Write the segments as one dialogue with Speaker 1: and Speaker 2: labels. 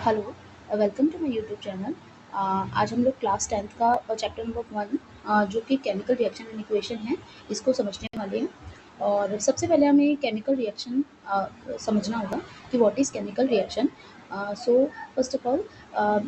Speaker 1: Hello, welcome to my YouTube channel. आज हम लोग क्लास 10th का चैप्टर नंबर 1 जो कि केमिकल रिएक्शन एंड इक्वेशन है, इसको समझने वाले हैं। और सबसे पहले हमें केमिकल रिएक्शन समझना होगा कि what is chemical reaction. So first of all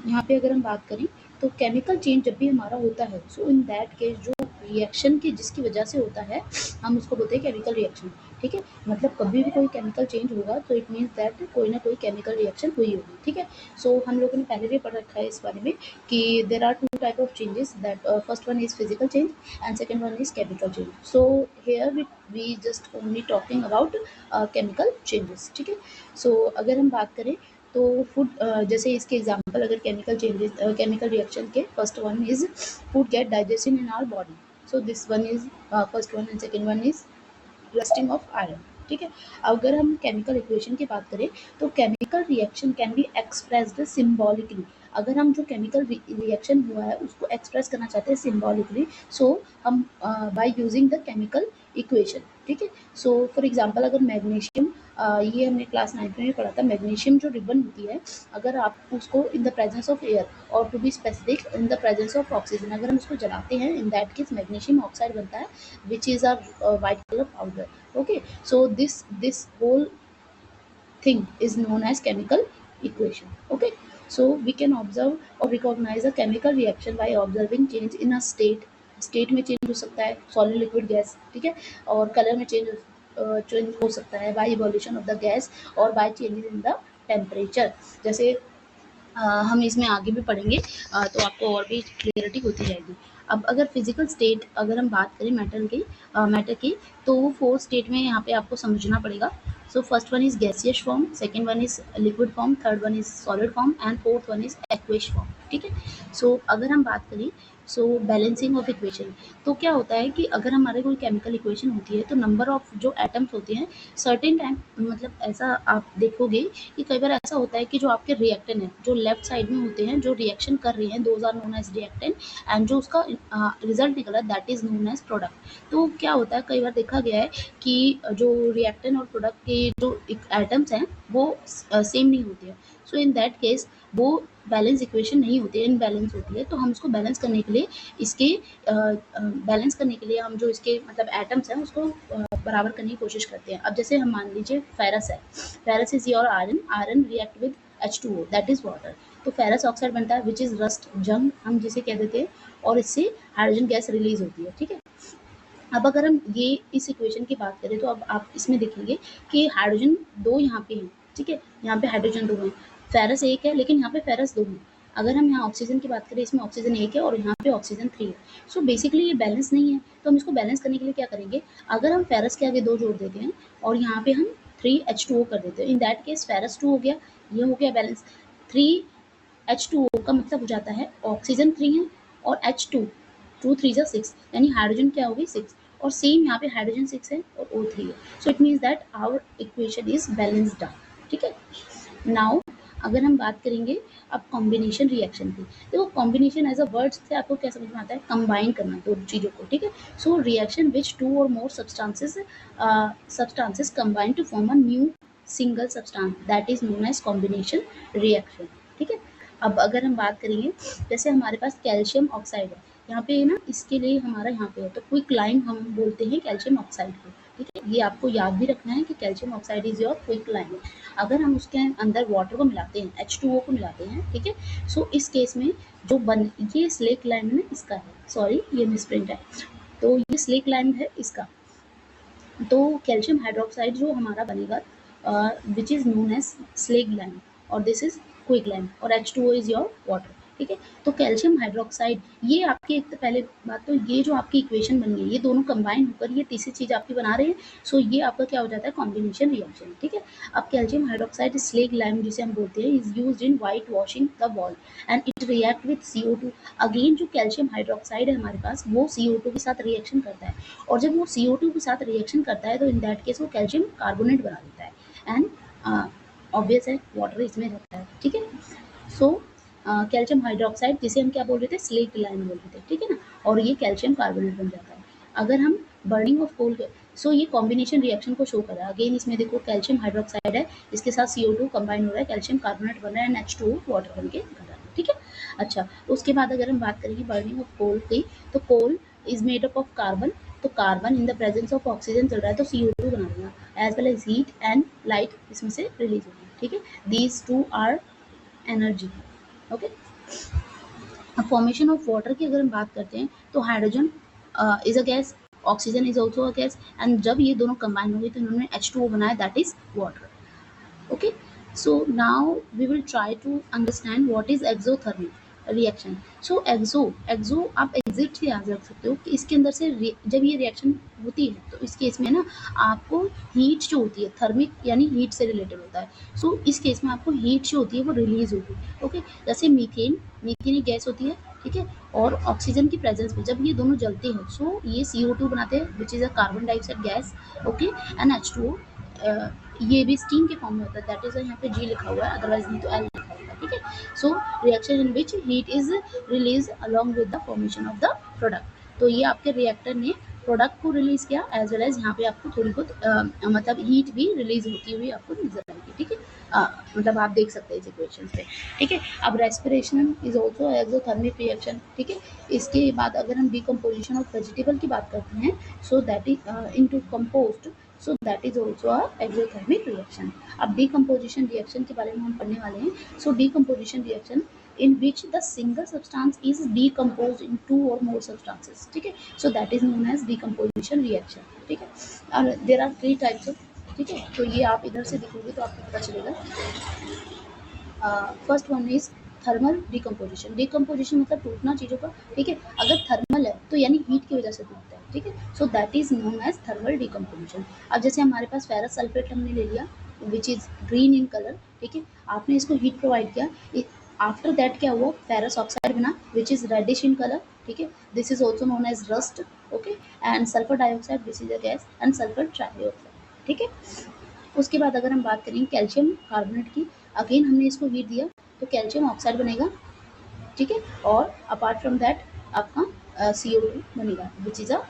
Speaker 1: यहाँ पे अगर हम बात करें तो केमिकल चेंज जब भी हमारा होता है, सो इन दैट केस जो रिएक्शन की जिसकी वजह से होता है, हम उसको बोलते हैं केमिकल रिएक्शन। ठीक है, मतलब कभी भी कोई केमिकल चेंज होगा तो इट मीन्स दैट कोई ना कोई केमिकल रिएक्शन हुई होगी। ठीक है, सो हम लोगों ने पहले भी पढ़ रखा है इस बारे में कि there are two type of changes, that first one is physical change and second one is chemical change. So here we just only talking about chemical changes. ठीक है, सो अगर हम बात करें तो फूड जैसे इसके एग्जांपल अगर केमिकल चेंजेस केमिकल रिएक्शन के, first one is food get digestion in our body. So this one is first one and second one is rusting of iron. ठीक है, अगर हम केमिकल इक्वेशन की बात करें तो chemical reaction can be expressed symbolically. अगर हम जो केमिकल रिएक्शन हुआ है उसको एक्सप्रेस करना चाहते हैं सिंबॉलिकली, सो हम by using the chemical equation. ठीक है, सो फॉर एग्जांपल अगर मैग्नीशियम, ये हमने क्लास 9 में पढ़ा था, मैग्नीशियम जो रिबन होती है, अगर आप उसको in the presence of air और to be specific in the presence of oxygen, अगर हम उसको जलाते हैं, in that case magnesium oxide बनता है, which is a white color powder. Okay, so this whole thing is known as chemical equation. Okay, so we can observe or recognize a chemical reaction by observing change in a state में change हो सकता है, solid liquid gas. ठीक है, और colour में change हो सकता है by evolution of the gas और by changes in the temperature. जैसे हम इसमें आगे भी पढ़ेंगे, तो आपको और भी क्लियरिटी होती जाएगी। अब अगर फिजिकल स्टेट अगर हम बात करें मैटर की, तो वो 4 स्टेट में यहाँ पे आपको समझना पड़ेगा। So first one is gaseous form, second one is liquid form, third one is solid form and fourth one is aqueous form. ठीक है, सो अगर हम बात करें सो बैलेंसिंग ऑफ इक्वेशन, तो क्या होता है कि अगर हमारे कोई केमिकल इक्वेशन होती है तो नंबर ऑफ जो एटम्स होते हैं सर्टेन टाइम, मतलब ऐसा आप देखोगे कि कई बार ऐसा होता है कि जो आपके रिएक्टेंट हैं जो लेफ्ट साइड में होते हैं, जो रिएक्शन कर रहे हैं, those are known as reactant, and जो उसका रिजल्ट निकला that is known as product. तो क्या होता है, कई बार देखा गया है कि जो रिएक्टेंट और प्रोडक्ट के जो एटम्स हैं वो सेम नहीं होते हैं। सो इन दैट केस वो बैलेंस इक्वेशन नहीं होती है, इनबैलेंस होती है। तो हम उसको बैलेंस करने के लिए इसके बैलेंस करने के लिए हम जो इसके मतलब एटम्स हैं उसको बराबर करने की कोशिश करते हैं। अब जैसे हम मान लीजिए फेरस है, ferrous is your iron, iron react with H2O that is water, तो फेरस ऑक्साइड बनता है विच इज रस्ट, जंग हम जिसे कह देते हैं, और इससे हाइड्रोजन गैस रिलीज होती है। ठीक है, अब अगर हम ये इस इक्वेशन की बात करें तो अब आप इसमें देखेंगे कि हाइड्रोजन 2 यहाँ पे हैं। ठीक है, यहाँ पे हाइड्रोजन 2 हैं, फेरस 1 है लेकिन यहाँ पे फेरस 2 है। अगर हम यहाँ ऑक्सीजन की बात करें, इसमें ऑक्सीजन 1 है और यहाँ पे ऑक्सीजन 3 है। सो बेसिकली ये बैलेंस नहीं है, तो हम इसको बैलेंस करने के लिए क्या करेंगे, अगर हम फेरस के आगे 2 जोड़ देते हैं और यहाँ पे हम 3H2O कर देते हैं, इन दैट केस फेरस 2 हो गया, ये हो गया बैलेंस। 3H2O का मतलब हो जाता है ऑक्सीजन 3 है और H2, 2 3 जा 6, यानी हाइड्रोजन क्या होगी 6, और सेम यहाँ पे हाइड्रोजन 6 है और O3 है। So it means that our equation is balanced out. ठीक है, नाउ अगर हम बात करेंगे अब कॉम्बिनेशन रिएक्शन की, देखो कॉम्बिनेशन एज अ वर्ड से आपको क्या समझ में आता है, कंबाइन करना दो चीज़ों को। ठीक है, so reaction which 2 or more substances combine to form a new single substance that is known as combination reaction. ठीक है, अब अगर हम बात करेंगे, जैसे हमारे पास कैल्शियम ऑक्साइड है, यहाँ पे ना इसके लिए हमारा यहाँ पे है तो क्विक लाइम हम बोलते हैं कैल्शियम ऑक्साइड को। ठीक है, ये आपको याद भी रखना है कि calcium oxide is your quick lime. अगर हम उसके अंदर वाटर को मिलाते हैं, H2O को मिलाते हैं, ठीक है, सो इस केस में जो ये स्लेक लाइम है इसका है, सॉरी ये मिसप्रिंट है, तो ये स्लेक लाइम है इसका। तो कैल्शियम हाइड्रोक्साइड जो हमारा बनेगा which is known as slaked lime, और दिस इज क्विक लाइम, और H2O इज योर वाटर। ठीक है, तो कैल्शियम हाइड्रोक्साइड, ये आपकी एक तो पहले बात, तो ये जो आपकी इक्वेशन बन गई, ये दोनों कंबाइन होकर ये तीसरी चीज़ आपकी बना रहे हैं। सो ये आपका क्या हो जाता है, कॉम्बिनेशन रिएक्शन। ठीक है, अब कैल्शियम हाइड्रोक्साइड स्लेग लाइम जिसे हम बोलते हैं is used in white washing the wall and it react with CO2। Again जो कैल्शियम हाइड्रोक्साइड है हमारे पास वो CO2 के साथ रिएक्शन करता है, और जब वो CO2 के साथ रिएक्शन करता है तो इन दैट केस वो कैल्शियम कार्बोनेट बना देता है, एंड ऑब्वियस है वाटर इसमें रहता है। ठीक है, सो कैल्शियम हाइड्रोक्साइड जिसे हम क्या बोल रहे थे, स्लेट लाइम बोल रहे थे। ठीक है ना, और ये कैल्शियम कार्बोनेट बन जाता है। अगर हम बर्निंग ऑफ कोल सो ये कॉम्बिनेशन रिएक्शन को शो कर रहा है। अगेन इसमें देखो कैल्शियम हाइड्रोक्साइड है, इसके साथ CO2 कंबाइन हो रहा है, कैल्शियम कार्बोनेट बन रहा है, H2O वाटर बन के निकल रहा है। ठीक है, अच्छा उसके बाद अगर हम बात करेंगे बर्निंग ऑफ कोल की, तो coal is made up of carbon, तो carbon in the presence of oxygen चल रहा है तो CO2 बना देगा, as well as heat and light इसमें से रिलीज होगी। ठीक है, these two are energy. Okay, अब फॉर्मेशन ऑफ वाटर की अगर हम बात करते हैं तो hydrogen is a gas, oxygen is also a gas, and जब ये दोनों कंबाइन हो गए तो इन्होंने H2O बनाया, that is water. Okay, so now we will try to understand what is exothermic reaction. So exo आप exit से याद रख सकते हो कि इसके अंदर से जब ये रिएक्शन होती है तो इस केस में ना आपको हीट जो होती है, थर्मिक यानी हीट से रिलेटेड होता है, सो इस केस में आपको हीट जो होती है वो रिलीज होगी। ओके, जैसे मीथेन एक गैस होती है, ठीक है, और ऑक्सीजन की प्रेजेंस में जब ये दोनों जलते हैं सो ये CO2 बनाते हैं विच is a carbon dioxide gas. Okay, and H2O ये भी स्टीम के फॉर्म में होता है, दैट इज यहाँ पे G लिखा हुआ है, अदरवाइज नहीं तो L लिखा हुआ है। ठीक है, so reaction in which heat is release along with the formation of the product. तो ये आपके रिएक्टर ने प्रोडक्ट को रिलीज किया, एज वेल एज यहाँ पे आपको थोड़ी बहुत मतलब हीट भी रिलीज होती हुई आपको नजर आएगी। ठीक है, मतलब आप देख सकते हैं इस इक्वेशन पे। ठीक है, अब respiration is also exothermic reaction. ठीक है, इसके बाद अगर हम डिकम्पोजिशन ऑफ वेजिटेबल की बात करते हैं, सो that is into compost, so that is also a exothermic reaction। अब decomposition reaction के बारे में हम पढ़ने वाले हैं। so decomposition reaction in which the single substance is decomposed in two or more substances। ठीक है, so that is known as decomposition reaction। ठीक है, और there are three types of, ठीक है, तो ये आप इधर से देखोगे तो आपको पता चलेगा। First one is thermal decomposition. Decomposition मतलब टूटना चीज़ों का। ठीक है, अगर थर्मल है तो यानी हीट की वजह से टूटता है। ठीक है, so that is known as thermal decomposition. अब जैसे हमारे पास फेरस सल्फेट हमने ले लिया which is green in colour. ठीक है, आपने इसको हीट प्रोवाइड किया, आफ्टर दैट क्या हुआ, फेरस ऑक्साइड बना which is reddish in colour. ठीक है, this is also known as rust. Okay, and sulphur dioxide which is a gas, and sulphur trioxide. ठीक है, उसके बाद अगर हम बात करें कैल्शियम कार्बोनेट की, अगेन हमने इसको हीट दिया तो कैल्शियम ऑक्साइड बनेगा। ठीक है, और अपार्ट फ्रॉम दैट आपका CO2 बनेगा विच इज अ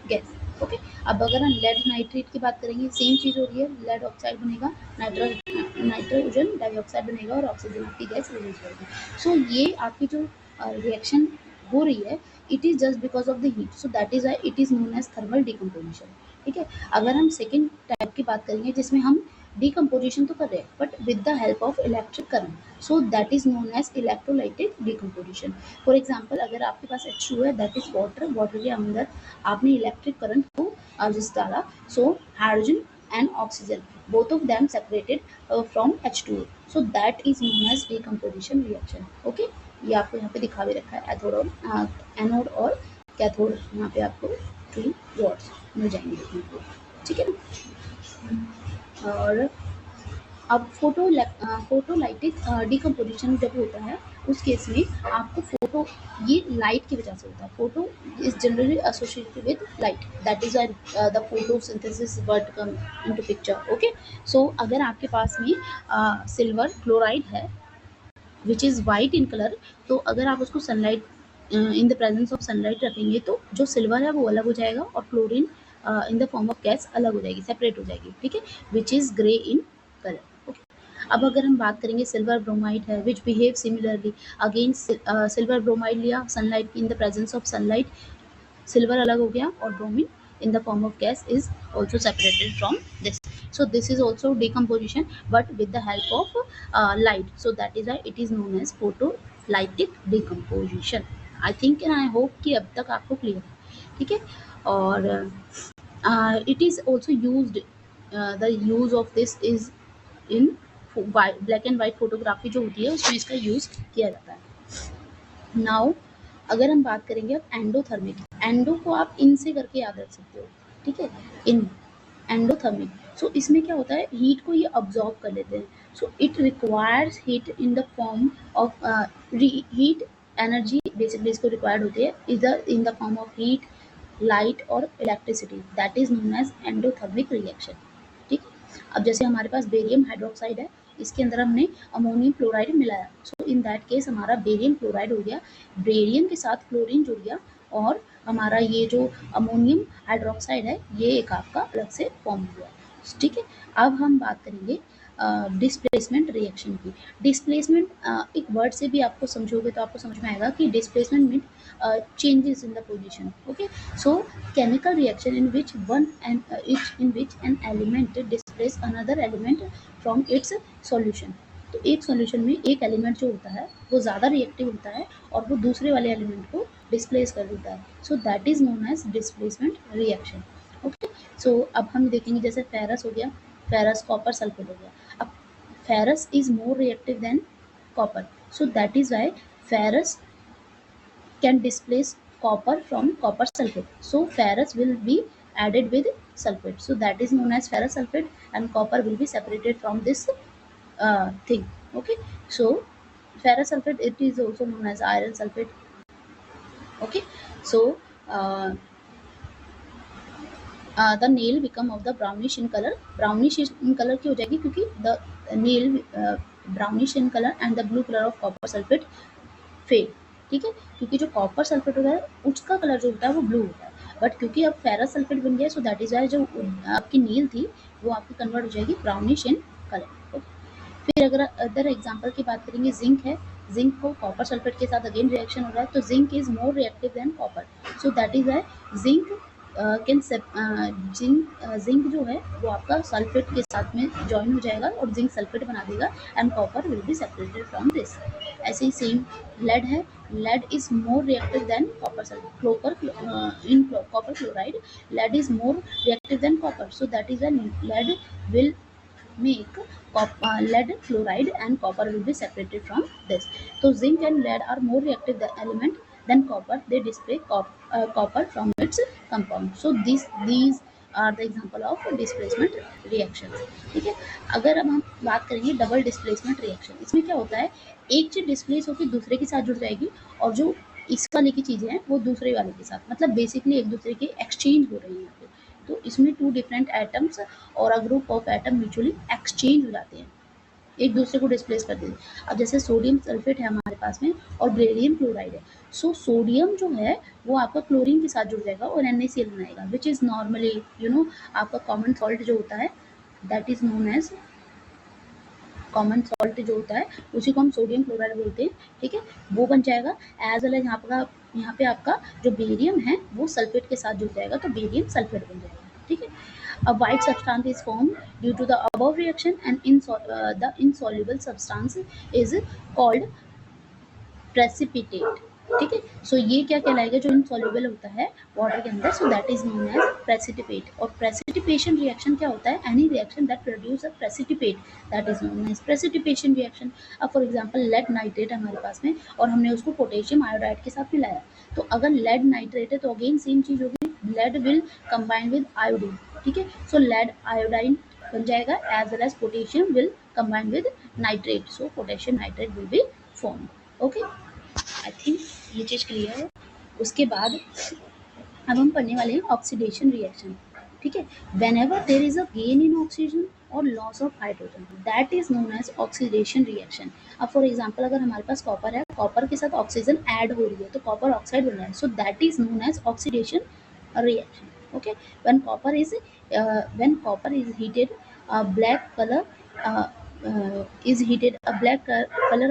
Speaker 1: गैस। ओके, अब अगर हम लेड नाइट्रेट की बात करेंगे, सेम चीज़ हो रही है, लेड ऑक्साइड बनेगा, नाइट्रोजन डाइऑक्साइड बनेगा और ऑक्सीजन आपकी गैस रिलीज होगी। सो ये आपकी जो रिएक्शन हो रही है, it is just because of the heat, so that is it is known as thermal decomposition. ठीक है, अगर हम सेकेंड टाइप की बात करेंगे जिसमें हम डिकम्पोजिशन तो कर रहे हैं but with the help of electric current, so that is known as electrolytic decomposition. For example अगर आपके पास H2 है, दैट इज वाटर, वाटर के अंदर आपने इलेक्ट्रिक करंट को जिस डाला, so hydrogen and oxygen both of them separated from H2O, so that is known as decomposition reaction. Okay, ये आपको यहाँ पे दिखा भी रखा है, एथोड और एनोड और कैथोड, यहाँ पे आपको 3 वर्ड्स मिल जाएंगे देखने को। ठीक है ना, और अब फोटोलाइटिक डिकम्पोजिशन जब होता है उस केस में आपको फोटो, ये लाइट की वजह से होता है। Photo is generally associated with light, that is the photosynthesis word come into picture. Okay, so अगर आपके पास में सिल्वर क्लोराइड है which is white in colour, तो अगर आप उसको sunlight in the presence of sunlight रखेंगे तो जो सिल्वर है वो अलग हो जाएगा और chlorine in the form of gas अलग हो जाएगी, सेपरेट हो जाएगी। ठीक है, which is grey in colour. Okay, अब अगर हम बात करेंगे सिल्वर ब्रोमाइड है which behave similarly, again silver bromide लिया sunlight in the presence of sunlight, silver अलग हो गया और bromine in the form of gas is also separated from this, so this is also decomposition but with the help of light, so that is why it is known as photolytic decomposition। I think and I hope कि अब तक आपको clear है। ठीक है, और it is also used the use of this is in black and white photography जो होती है उसमें इसका यूज किया जाता है। नाउ अगर हम बात करेंगे अब एंडोथर्मिक, एंडो को आप इन से करके याद रख सकते हो। ठीक है, इन एंडोथर्मिक, सो इसमें क्या होता है, हीट को ये अब्जॉर्ब कर लेते हैं, so it requires heat in the form of heat energy basically इसको रिक्वायर्ड होती है इधर in the form of heat, light और electricity, that is known as endothermic reaction. ठीक, अब जैसे हमारे पास बेरियम हाइड्रोक्साइड है, इसके अंदर हमने अमोनियम क्लोराइड मिलाया, सो इन दैट केस हमारा बेरियम क्लोराइड हो गया, बेरियम के साथ क्लोरीन जुड़ गया और हमारा ये जो अमोनियम हाइड्रोक्साइड है ये एक आपका अलग से फॉर्म हुआ है। ठीक है, अब हम बात करेंगे डिस्प्लेसमेंट रिएक्शन की। डिस्प्लेसमेंट एक वर्ड से भी आपको समझोगे तो आपको समझ में आएगा कि displacement mean changes in the position. Okay, so chemical reaction in which an element displace another element from its solution. तो एक सॉल्यूशन में एक एलिमेंट जो होता है वो ज़्यादा रिएक्टिव होता है और वो दूसरे वाले एलिमेंट को डिस्प्लेस कर देता है, so that is known as displacement reaction. Okay, so अब हम देखेंगे जैसे फेरस हो गया, फेरस कॉपर सल्फेट हो गया। अब ferrous is more reactive then copper, so that is why ferrous can displace copper from copper sulfate, so ferrous will be added with sulfate, so that is known as ferrous sulfate, and copper will be separated from this thing. Okay, so ferrous sulfate, it is also known as iron sulfate. Okay, so uh, the nail become of the brownish in color, brownish in color क्यों हो जाएगी, क्योंकि the nail brownish in color and the blue color of copper sulfate fade. ठीक है, क्योंकि जो copper sulphate होता है उसका कलर जो होता है वो ब्लू होता है, बट क्योंकि अब फेरस सल्फेट बन गया, सो दैट इज वाई जो आपकी नील थी वो आपकी कन्वर्ट हो जाएगी ब्राउनिश इन कलर। फिर अगर अदर एग्जांपल की बात करेंगे, जिंक है, जिंक को कॉपर सल्फेट के साथ अगेन रिएक्शन हो रहा है, तो zinc is more reactive than copper, so that is why zinc can zinc जो है वो आपका सल्फेट के साथ में ज्वाइन हो जाएगा और जिंक सल्फेट बना देगा, and copper will be separated from this. ऐसे ही सेम लेड है, lead is more reactive than copper sulfate, copper chloride, lead is more reactive than copper, so that is why lead will make lead chloride and copper will be separated from this. So zinc and lead are more reactive element than copper, they display copper from its compound, so these are the example of displacement reactions। ठीक है, अगर अब हम बात करेंगे double displacement reaction, इसमें क्या होता है, एक चीज डिस्प्लेस होकर दूसरे के साथ जुड़ जाएगी और जो इस वाले की चीजें हैं वो दूसरे वाले के साथ, मतलब बेसिकली एक दूसरे के एक्सचेंज हो रही है यहाँ पे। तो इसमें टू डिफरेंट एटम्स और a group of atom mutually exchange हो जाते हैं, एक दूसरे को डिस्प्लेस कर देते हैं। अब जैसे सोडियम सल्फेट है हमारे पास में और बेरियम क्लोराइड है, सो सोडियम जो है वो आपका क्लोरीन के साथ जुड़ जाएगा और NaCl बनाएगा, विच इज नॉर्मली आपका कॉमन सॉल्ट जो होता है that is known as common salt जो होता है उसी को हम सोडियम क्लोराइड बोलते हैं। ठीक है, वो बन जाएगा, एज वेल एज यहाँ पे आपका जो बेरियम है वो सल्फेट के साथ जुड़ जाएगा तो बेरियम सल्फेट बन जाएगा। ठीक है, a white substance is formed due to the above reaction, and the insoluble substance is called precipitate। ठीक है, सो ये क्या कहलाएगा, जो इनसॉल्युबल होता है वाटर के अंदर, so that is known as precipitate. और प्रेसिपिटेशन रिएक्शन क्या होता है, any reaction that produce a precipitate that is known as precipitation reaction. अब फॉर एग्जांपल लेड नाइट्रेट हमारे पास में और हमने उसको पोटेशियम आयोडाइड के साथ मिलाया, तो अगर लेड नाइट्रेट है तो अगेन सेम चीज होगी, lead will combine with iodine. ठीक है, सो लेड आयोडाइन बन जाएगा, as well as potassium will combine with nitrate, so potassium nitrate will be form. Okay, I think ये चीज़ क्लियर है। उसके बाद अब हम पढ़ने वाले हैं ऑक्सीडेशन रिएक्शन। ठीक है, whenever there is a gain in oxygen और loss of hydrogen that is known as oxidation reaction. अब फॉर एग्जांपल अगर हमारे पास कॉपर है, कॉपर के साथ ऑक्सीजन ऐड हो रही है तो कॉपर ऑक्साइड बन रहा है, so that is known as oxidation reaction. Okay, when copper is heated, a black color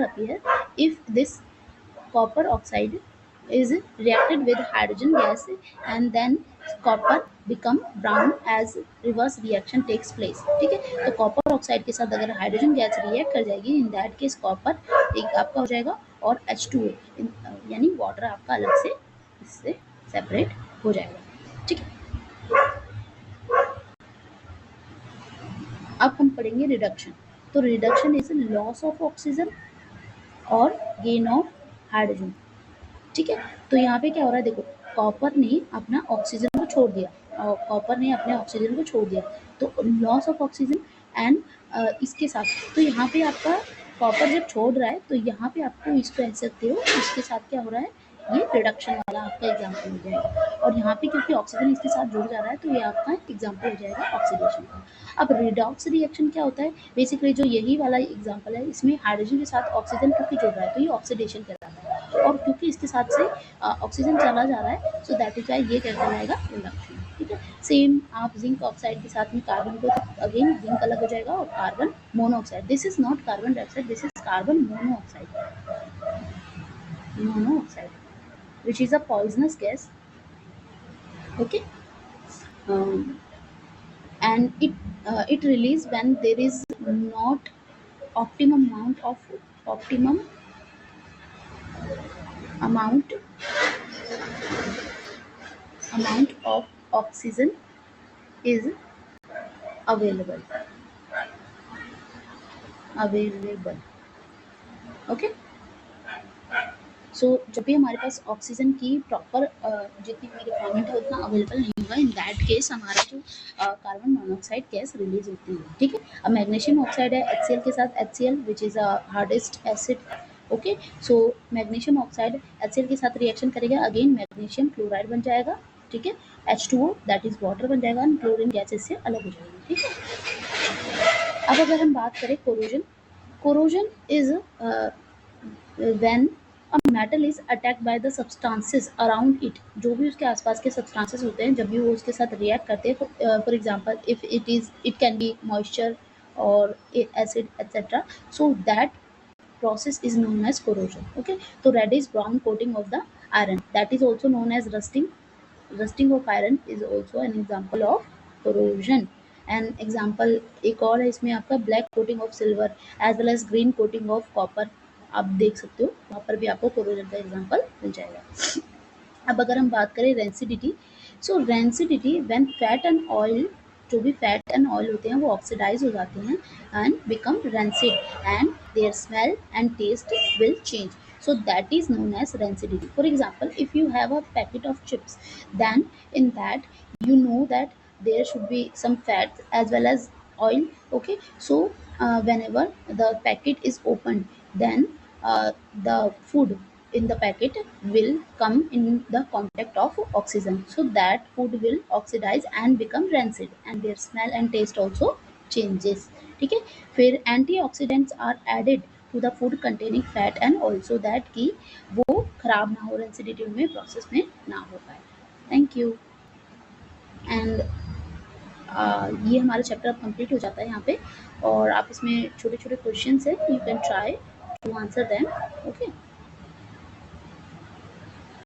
Speaker 1: appear if this copper oxide is reacted with hydrogen gas, and then copper become brown as reverse reaction takes place। ठीक है, तो copper oxide के साथ अगर hydrogen gas react कर जाएगी, इन that case copper एक आपका हो जाएगा और H2O यानी वाटर आपका अलग से इससे सेपरेट हो जाएगा। ठीक है, अब हम पढ़ेंगे रिडक्शन। तो reduction is loss of oxygen और गेन ऑफ हाइड्रोजन। ठीक है, तो यहाँ पे क्या हो रहा है, देखो कॉपर ने अपना ऑक्सीजन को छोड़ दिया और कॉपर ने अपने ऑक्सीजन को छोड़ दिया, तो लॉस ऑफ ऑक्सीजन एंड इसके साथ, तो यहाँ पे आपका कॉपर जब छोड़ रहा है तो यहाँ पे आपको इसको कह सकते हो, इसके साथ क्या हो रहा है, ये रिडक्शन वाला आपका एग्जाम्पल हो जाएगा। और यहाँ पे क्योंकि ऑक्सीजन इसके साथ जुड़ जा रहा है तो ये आपका एग्जाम्पल हो जाएगा ऑक्सीडेशन का। अब रिडॉक्स रिएक्शन क्या होता है, बेसिकली जो यही वाला एग्जाम्पल है, इसमें हाइड्रोजन के साथ ऑक्सीजन क्योंकि जुड़ रहा है तो ये ऑक्सीडेशन कहलाता है। और क्योंकि इसके साथ से ऑक्सीजन चला जा रहा है, सो दैट इज वाई ये क्या कहलाएगा, इंडक्शन। ठीक है, सेम आप जिंक ऑक्साइड के साथ में कार्बन को, अगेन जिंक अलग हो जाएगा और carbon monoxide, this is not carbon dioxide, this is carbon monoxide which is a poisonous gas. Okay. um, and it release when there is not optimum optimum amount amount of oxygen is available. Okay. सो जब भी हमारे पास oxygen की proper जितनी भी requirement है उतना available नहीं होगा, इन दैट केस हमारा जो कार्बन मोनोऑक्साइड गैस रिलीज होती है। ठीक है, अब मैग्नीशियम ऑक्साइड है HCl के साथ, HCl which is a hardest acid. Okay, so magnesium oxide HCl के साथ रिएक्शन करेगा, अगेन मैग्नीशियम क्लोराइड बन जाएगा। ठीक है, H2O दैट इज वाटर बन जाएगा, क्लोरीन गैस इससे अलग हो जाएगी। ठीक है, अब अगर हम बात करें corrosion is when a metal is attacked by the substances around it, जो भी उसके आसपास के substances होते हैं, जब भी वो उसके साथ react करते हैं, for example if it can be moisture or acid etc, so that process is known as corrosion. Okay, so reddish brown coating of the iron, that is also known as rusting of iron is also an example of corrosion. And example एक और है इसमें आपका black coating of silver as well as green coating of copper, आप देख सकते हो वहाँ पर भी आपको कोरोजन का एग्जाम्पल मिल जाएगा। अब अगर हम बात करें rancidity, so rancidity when fat and oil, जो भी फैट एंड ऑयल होते हैं वो ऑक्सीडाइज हो जाते हैं and become rancid and their smell and taste will change, so that is known as rancidity. For example, if you have a packet of chips, then in that you know that there should be some fat as well as oil. Okay, so whenever the packet is opened, then the food in the packet will come in the contact of oxygen, so that food will oxidize and become rancid and their smell and taste also changes. ठीक है, फिर antioxidants are added to the food containing fat and also that कि वो खराब ना हो, rancidity में process में ना हो पाए। Thank you. एंड ये हमारा चैप्टर अब कंप्लीट हो जाता है यहाँ पे, और आप इसमें छोटे छोटे क्वेश्चन है, you can try to answer them. Okay.